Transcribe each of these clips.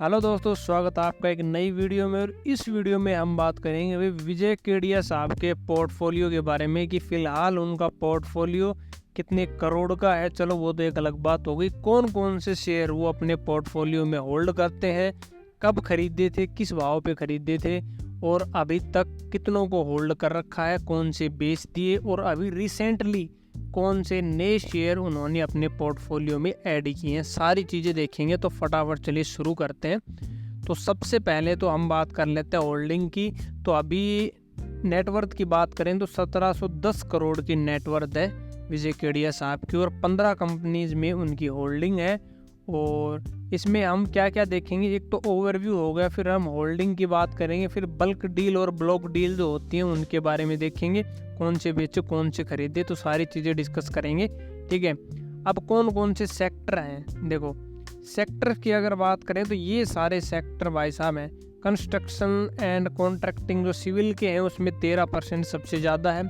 Hello दोस्तों, स्वागत है आपका एक नई वीडियो में। और इस वीडियो में हम बात करेंगे विजय केडिया साहब के पोर्टफोलियो के बारे में कि फ़िलहाल उनका पोर्टफोलियो कितने करोड़ का है। चलो वो तो एक अलग बात हो गई। कौन कौन से शेयर वो अपने पोर्टफोलियो में होल्ड करते हैं, कब खरीदे थे, किस भाव पे खरीदे थे और अभी तक कितनों को होल्ड कर रखा है, कौन से बेच दिए और अभी रिसेंटली कौन से नए शेयर उन्होंने अपने पोर्टफोलियो में ऐड किए हैं, सारी चीज़ें देखेंगे। तो फटाफट चलिए शुरू करते हैं। तो सबसे पहले तो हम बात कर लेते हैं होल्डिंग की। तो अभी नेटवर्थ की बात करें तो 1710 करोड़ की नेटवर्थ है विजय केडिया साहब की और 15 कंपनीज में उनकी होल्डिंग है। और इसमें हम क्या क्या देखेंगे, एक तो ओवरव्यू हो गया, फिर हम होल्डिंग की बात करेंगे, फिर बल्क डील और ब्लॉक डील जो होती हैं उनके बारे में देखेंगे, कौन से बेचे कौन से खरीदे, तो सारी चीज़ें डिस्कस करेंगे। ठीक है, अब कौन कौन से सेक्टर हैं, देखो सेक्टर की अगर बात करें तो ये सारे सेक्टर भाई साहब हैं। कंस्ट्रक्शन एंड कॉन्ट्रैक्टिंग जो सिविल के हैं उसमें 13% सबसे ज़्यादा है।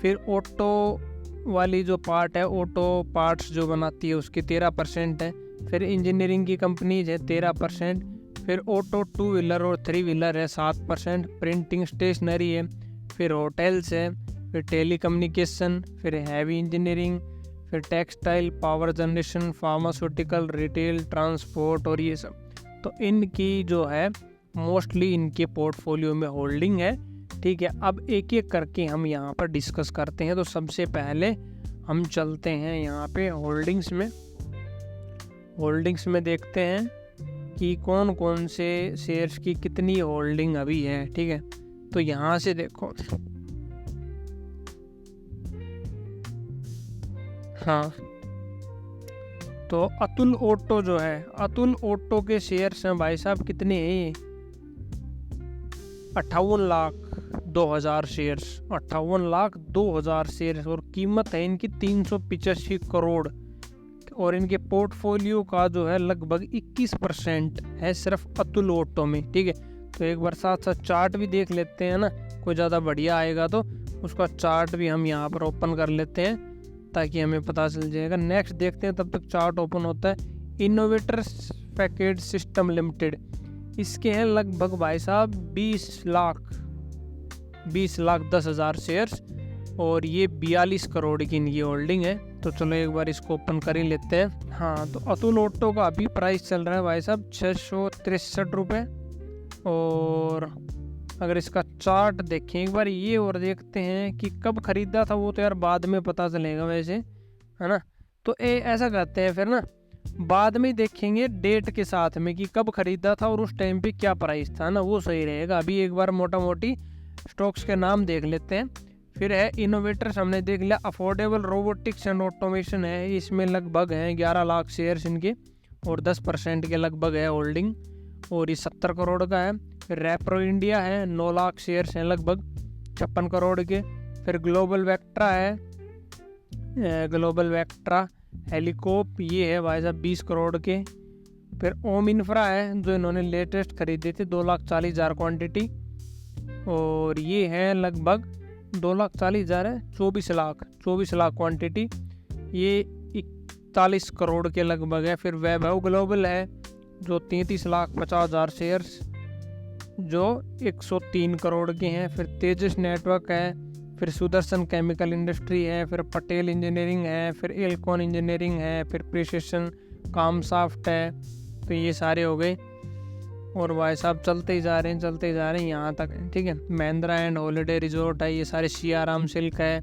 फिर ऑटो वाली जो पार्ट है, ऑटो पार्ट्स जो बनाती है उसकी 13% है। फिर इंजीनियरिंग की कंपनीज है 13%। फिर ऑटो 2 व्हीलर और 3 व्हीलर है 7%। प्रिंटिंग स्टेशनरी है, फिर होटल्स है, फिर टेलीकम्युनिकेशन, फिर हैवी इंजीनियरिंग, फिर textile, power generation, pharmaceutical, retail, transport और ये सब। तो इनकी जो है मोस्टली इनके पोर्टफोलियो में होल्डिंग है। ठीक है, अब एक एक करके हम यहाँ पर डिस्कस करते हैं। तो सबसे पहले हम चलते हैं यहाँ पे होल्डिंग्स में। होल्डिंग्स में देखते हैं कि कौन कौन से शेयर्स की कितनी होल्डिंग अभी है। ठीक है, तो यहाँ से देखो, हाँ, तो अतुल ऑटो जो है, अतुल ऑटो के शेयर्स हैं भाई साहब कितने हैं, 58,02,000 शेयर्स, 58,02,000 शेयर्स और कीमत है इनकी 385 करोड़। और इनके पोर्टफोलियो का जो है लगभग 21% है सिर्फ अतुल ऑटो में। ठीक है, तो एक बार साथ साथ चार्ट भी देख लेते हैं ना, कोई ज़्यादा बढ़िया आएगा तो उसका चार्ट भी हम यहाँ पर ओपन कर लेते हैं ताकि हमें पता चल जाएगा। नेक्स्ट देखते हैं, तब तक चार्ट ओपन होता है। इनोवेटर्स पैकेज सिस्टम लिमिटेड, इसके हैं लगभग भाई साहब 20,10,000 शेयर्स और ये 42 करोड़ की इनकी होल्डिंग है। तो चलो एक बार इसको ओपन कर ही लेते हैं। हाँ, तो अतुल ऑटो का अभी प्राइस चल रहा है भाई साहब 663 रुपये। और अगर इसका चार्ट देखें एक बार ये और देखते हैं कि कब खरीदा था, वो तो यार बाद में पता चलेगा वैसे, है ना। तो ऐसा करते हैं फिर ना, बाद में देखेंगे डेट के साथ में कि कब खरीदा था और उस टाइम पे क्या प्राइस था ना, वो सही रहेगा। अभी एक बार मोटा मोटी स्टॉक्स के नाम देख लेते हैं। फिर है इनोवेटर्स, हमने देख लिया। अफोर्डेबल रोबोटिक्स एंड ऑटोमेशन है, इसमें लगभग हैं 11 लाख शेयर्स इनके और 10% के लगभग है होल्डिंग और ये 70 करोड़ का है। फिर रेप्रो इंडिया है, 9 लाख शेयर्स हैं लगभग 56 करोड़ के। फिर ग्लोबल वेक्ट्रा है, ग्लोबल वेक्ट्रा हेलीकॉप, ये है भाई साहब 20 करोड़ के। फिर ओम इंफ्रा है जो इन्होंने लेटेस्ट खरीदे थे 2,40,000 क्वांटिटी और ये है लगभग 2,40,000 है, 24 लाख क्वांटिटी, ये 41 करोड़ के लगभग है। फिर वैभव ग्लोबल है जो 33,50,000 शेयर्स जो 103 करोड़ के हैं। फिर तेजस नेटवर्क है, फिर सुदर्शन केमिकल इंडस्ट्री है, फिर पटेल इंजीनियरिंग है, फिर एल्कॉन इंजीनियरिंग है, फिर प्रिसिशन कामसॉफ्ट है। तो ये सारे हो गए और भाई साहब चलते ही जा रहे हैं यहाँ तक। ठीक है, महिंद्रा एंड हॉलीडे रिजॉर्ट है, ये सारे सियाराम सिल्क है,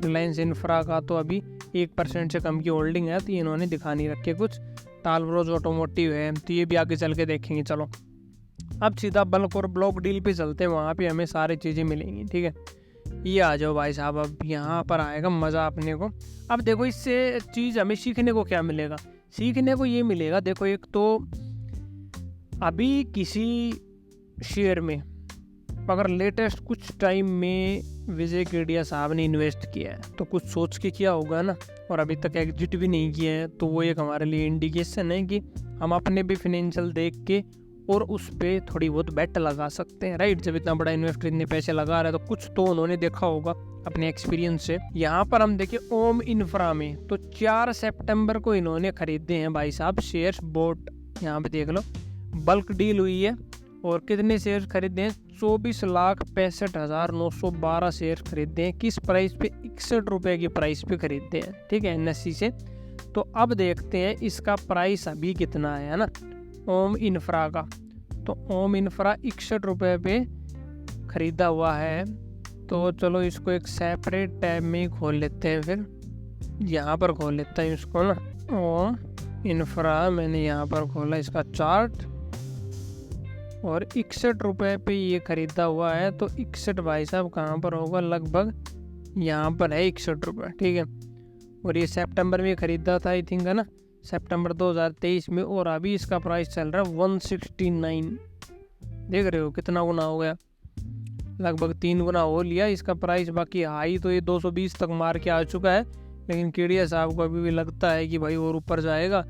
रिलायंस इंफ्रा का तो अभी 1% से कम की होल्डिंग है, तो ये इन्होंने दिखा नहीं रखे कुछ। टालब्रोज ऑटोमोटिव है, तो ये भी आगे चल के देखेंगे। चलो अब सीधा बल्क और ब्लॉक डील पे चलते हैं, वहाँ पे हमें सारी चीज़ें मिलेंगी। ठीक है, ये आ जाओ भाई साहब, अब यहाँ पर आएगा मज़ा अपने को। अब देखो इससे चीज़ हमें सीखने को क्या मिलेगा, सीखने को ये मिलेगा, देखो एक तो अभी किसी शेयर में अगर लेटेस्ट कुछ टाइम में विजय केडिया साहब ने इन्वेस्ट किया है तो कुछ सोच के किया होगा ना, और अभी तक एग्जिट भी नहीं किया है, तो वो एक हमारे लिए इंडिकेशन है कि हम अपने भी फिनेंशियल देख के और उस पर थोड़ी बहुत बेट लगा सकते हैं, राइट। जब इतना बड़ा इन्वेस्टर इतने पैसे लगा रहा है तो कुछ तो उन्होंने देखा होगा अपने एक्सपीरियंस से। यहाँ पर हम देखें ओम इंफ्रा में तो 4 सितंबर को इन्होंने खरीदे हैं भाई साहब शेयर्स, बोट यहाँ पे देख लो बल्क डील हुई है और कितने शेयर खरीदे हैं? 24,65,912 शेयर खरीदे हैं। किस प्राइस पे? 61 रुपये की प्राइस पे खरीदते हैं, ठीक है, NSE से। तो अब देखते हैं इसका प्राइस अभी कितना है ना, ओम इंफ्रा का। तो ओम इंफ्रा 61 रुपये पे ख़रीदा हुआ है। तो चलो इसको एक सेपरेट टैब में खोल लेते हैं, फिर यहाँ पर खोल लेते हैं इसको ना। ओम इंफ्रा मैंने यहाँ पर खोला इसका चार्ट, और 61 रुपये पे ये ख़रीदा हुआ है। तो 61 भाई साहब कहाँ पर होगा? लगभग यहाँ पर है 61 रुपये, ठीक है। और ये सितंबर में ख़रीदा था आई थिंक, है ना, सितंबर 2023 में। और अभी इसका प्राइस चल रहा है 169। देख रहे हो कितना गुना हो गया? लगभग 3 गुना हो लिया इसका प्राइस। बाकी हाई तो ये 220 तक मार के आ चुका है, लेकिन केडिया साहब को अभी भी लगता है कि भाई और ऊपर जाएगा,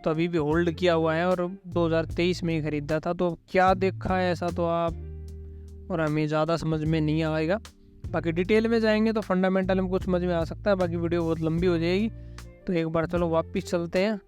तो अभी भी होल्ड किया हुआ है। और 2023 में ही ख़रीदा था, तो क्या देखा है ऐसा तो आप और हमें ज़्यादा समझ में नहीं आएगा। बाकी डिटेल में जाएंगे तो फंडामेंटल में कुछ समझ में आ सकता है, बाकी वीडियो बहुत लंबी हो जाएगी। तो एक बार चलो वापस चलते हैं।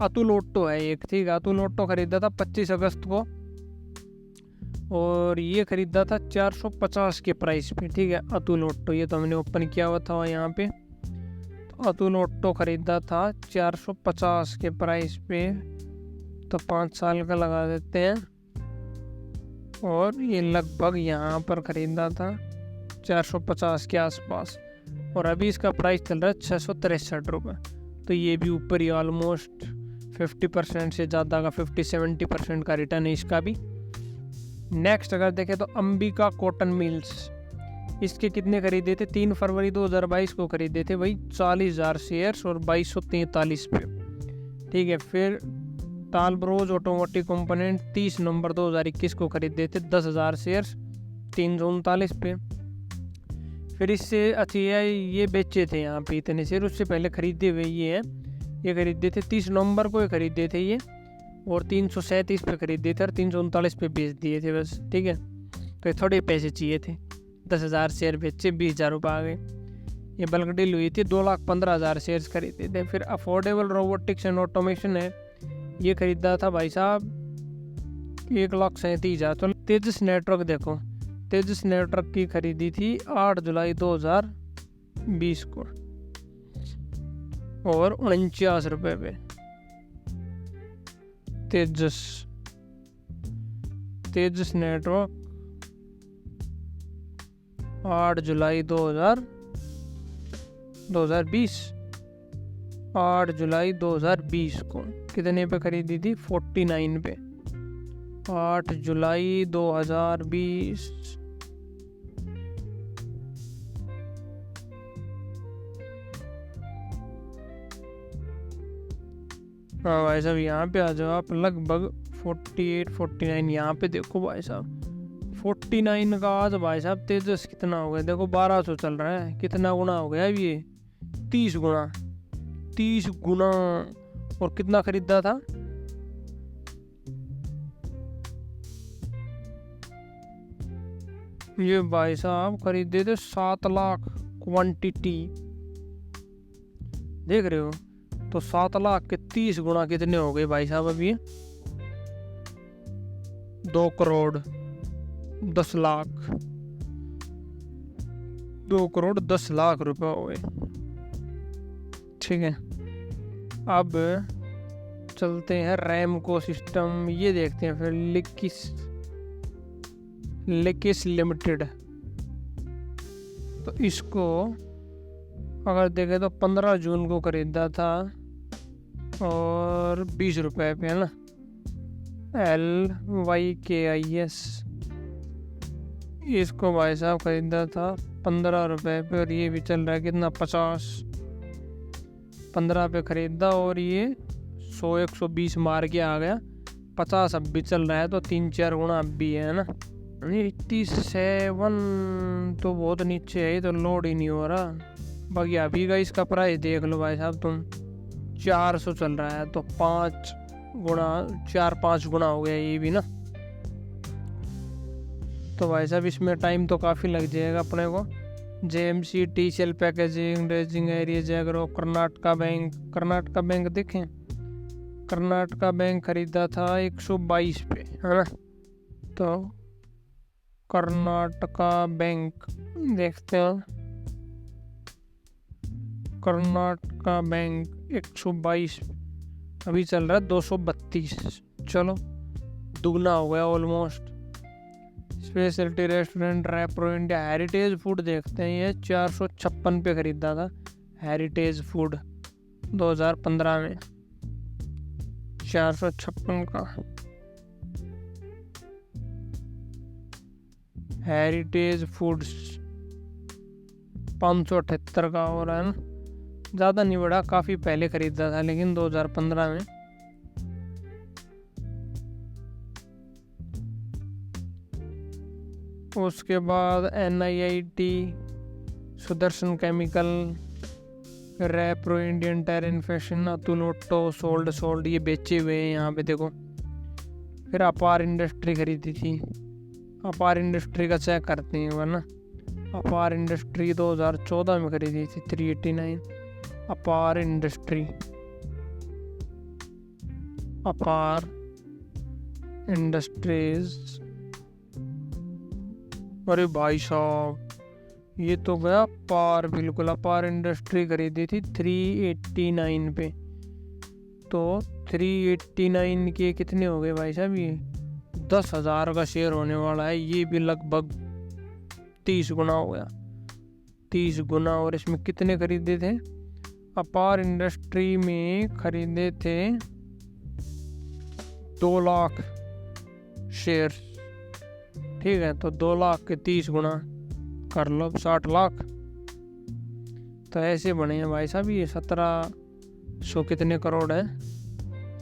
अतुल ऑटो है एक, ठीक है। अतुल ऑटो ख़रीदा था 25 अगस्त को, और ये ख़रीदा था 450 के प्राइस पे, ठीक है। अतुल ऑटो ये तो हमने ओपन किया हुआ था यहाँ पे। तो अतुल ऑटो ख़रीदा था 450 के प्राइस पे, तो 5 साल का लगा देते हैं। और ये लगभग यहाँ पर ख़रीदा था 450 के आसपास, और अभी इसका प्राइस चल रहा है 663 रुपये। तो ये भी ऊपर ही ऑलमोस्ट 50% से ज़्यादा का 50-70% का रिटर्न है इसका भी। नेक्स्ट अगर देखें तो अंबिका कॉटन मिल्स, इसके कितने खरीदे थे? 3 फरवरी 2022 को खरीदे थे भाई 40,000 शेयर्स और 2243 पे, ठीक है। फिर टालब्रोज ऑटोमोटिव कंपोनेंट 30 नवंबर 2021 को खरीदे थे 10,000 शेयर्स 339 पे। फिर इससे अच्छी है ये बेचे थे यहाँ पे इतने शेयर, उससे पहले खरीदे हुए ये हैं। ये खरीदे थे 30 नवंबर को ये खरीदे थे ये, और 337 पे खरीदे थे और 339 पे बेच दिए थे बस, ठीक है। तो थोड़े पैसे चाहिए थे, 10,000 शेयर बेचे 20,000 रुपये आ गए। ये बल्क डील हुई थी 2,15,000 शेयर्स खरीदे थे। फिर अफोर्डेबल रोबोटिक्स एंड ऑटोमेशन है, ये खरीदा था भाई साहब 1,37,000। तो तेजस नेटवर्क देखो, तेजस नेटवर्क की खरीदी थी 8 जुलाई 2020 को और 49 रुपये पे। तेजस नेटवर्क 8 जुलाई 2020 8 जुलाई 2020 को कितने पे खरीदी थी? 49 पे। 8 जुलाई 2020 हाँ भाई साहब यहाँ पे आ जाओ आप। लगभग 48-49 यहाँ पे देखो भाई साहब 49 का आज भाई साहब तेजस कितना हो गया देखो 1200 चल रहा है। कितना गुना हो गया अब ये? 30 गुना। और कितना खरीदा था? ये भाई साहब खरीदे थे 7 लाख क्वांटिटी, देख रहे हो। तो 7 लाख के 30 गुना कितने हो गए भाई साहब? अभी 2 करोड़ 10 लाख 2 करोड़ 10 लाख रुपए हो गए, ठीक है। अब चलते हैं रैमको सिस्टम, ये देखते हैं। फिर लिकिस लिमिटेड, तो इसको अगर देखें तो 15 जून को खरीदा था और 20 रुपये पे, है ना। LYKIS इसको भाई साहब खरीदा था 15 रुपये पे, और ये भी चल रहा है कितना? 15 पे खरीदा और ये 100-120 मार के आ गया। 50 अब भी चल रहा है, तो 3-4 गुना अब भी है ना। 87 तो बहुत नीचे है, तो लोड ही नहीं हो रहा। बाकी अभी का इसका प्राइस देख लो भाई साहब तुम, 400 चल रहा है, तो 4-5 गुना हो गया ये भी ना। तो भाई साहब इसमें टाइम तो काफ़ी लग जाएगा अपने को। JMC TCL पैकेजिंग रेजिंग एरिया जैगरो कर्नाटका बैंक देखें कर्नाटका बैंक खरीदा था 122 पे, है ना। तो कर्नाटका बैंक देखते हैं, कर्नाटका बैंक 122 अभी चल रहा है 232, चलो दुगना हो गया almost. Speciality restaurant Repro India heritage food देखते हैं, ये 456 पे खरीदा था हेरिटेज फूड 2015 में, 456 का हेरिटेज फूड्स 578 का हो रहा है ना, ज़्यादा नहीं बढ़ा, काफ़ी पहले खरीदा था लेकिन 2015 में। उसके बाद NIIT, Sudarshan chemical, Repro Indian terrain fashion, Atul auto, sold ये बेचे हुए हैं यहाँ पे देखो। फिर अपार इंडस्ट्री खरीदी थी, अपार इंडस्ट्री का चेक करते हैं वरना। अपार इंडस्ट्री 2014 में खरीदी थी 389, अपार इंडस्ट्री, अपार इंडस्ट्रीज। अरे भाई साहब ये तो गया पार, बिल्कुल अपार इंडस्ट्री खरीदी थी 389 पे। तो 389 के कितने हो गए भाई साहब, ये 10,000 का शेयर होने वाला है, ये भी लगभग 30 गुना हो गया, 30 गुना। और इसमें कितने खरीदे थे, अपार इंडस्ट्री में खरीदे थे 2 लाख शेयर, ठीक है। तो 2 लाख के 30 गुना कर लो 60 लाख। तो ऐसे बने हैं भाई साहब ये 1700 कितने करोड़ है,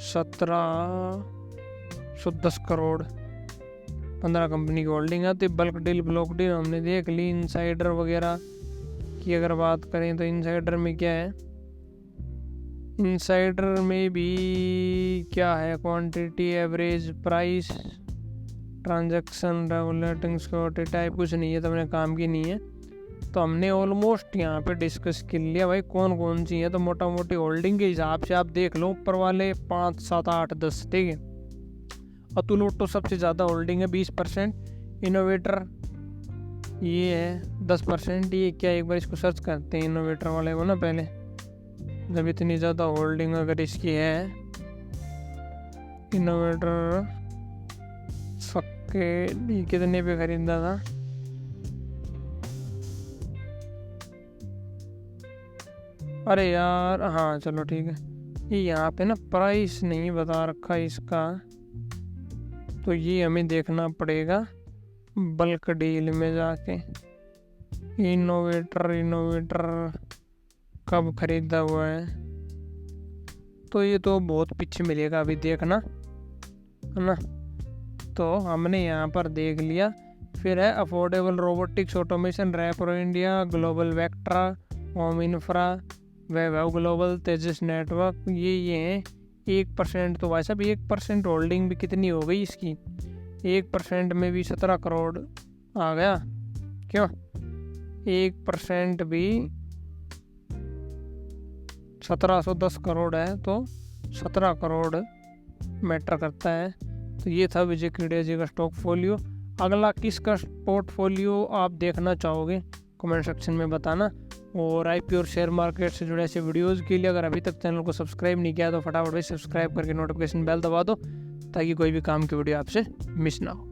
1710 करोड़, 15 कंपनी की होल्डिंग है। तो बल्क डील ब्लॉक डील हमने देख ली। इनसाइडर वगैरह की अगर बात करें तो इनसाइडर में क्या है, इनसाइडर में भी क्या है, quantity, average price, transaction, regulating security type कुछ नहीं है, तो अपने काम की नहीं है। तो हमने ऑलमोस्ट यहाँ पे डिस्कस कर लिया भाई कौन कौन सी है। तो मोटा मोटी होल्डिंग के हिसाब से आप देख लो, ऊपर वाले 5, 7, 8, 10, ठीक है। अतुल ऑटो सबसे ज़्यादा होल्डिंग है 20%, इनोवेटर ये है 10%। ये क्या, एक बार इसको सर्च करते हैं इनोवेटर वाले को ना पहले, जब इतनी ज़्यादा होल्डिंग अगर इसकी है। इनोवेटर के कितने पे खरीदा था, अरे यार हाँ चलो ठीक है, ये यहाँ पे ना प्राइस नहीं बता रखा इसका, तो ये हमें देखना पड़ेगा बल्क डील में जाके। इनोवेटर कब खरीदा हुआ है, तो ये तो बहुत पीछे मिलेगा अभी देखना, है ना। तो हमने यहाँ पर देख लिया। फिर है affordable robotics automation, Repro India, global Vectra, home infra, Vaibhav global, Tejas network, ये हैं 1%। तो भाई साहब 1% होल्डिंग भी कितनी हो गई इसकी, 1% में भी 17 करोड़ आ गया, क्यों 1% भी 1710 करोड़ है, तो 17 करोड़ मैटर करता है। तो ये था विजय केडिया जी का स्टॉक फोलियो। अगला किसका पोर्टफोलियो आप देखना चाहोगे कमेंट सेक्शन में बताना। और आईपीओ और शेयर मार्केट से जुड़े ऐसे वीडियोज़ के लिए अगर अभी तक चैनल को सब्सक्राइब नहीं किया तो फटाफट से सब्सक्राइब करके नोटिफिकेशन बेल दबा दो, ताकि कोई भी काम की वीडियो आपसे मिस ना हो।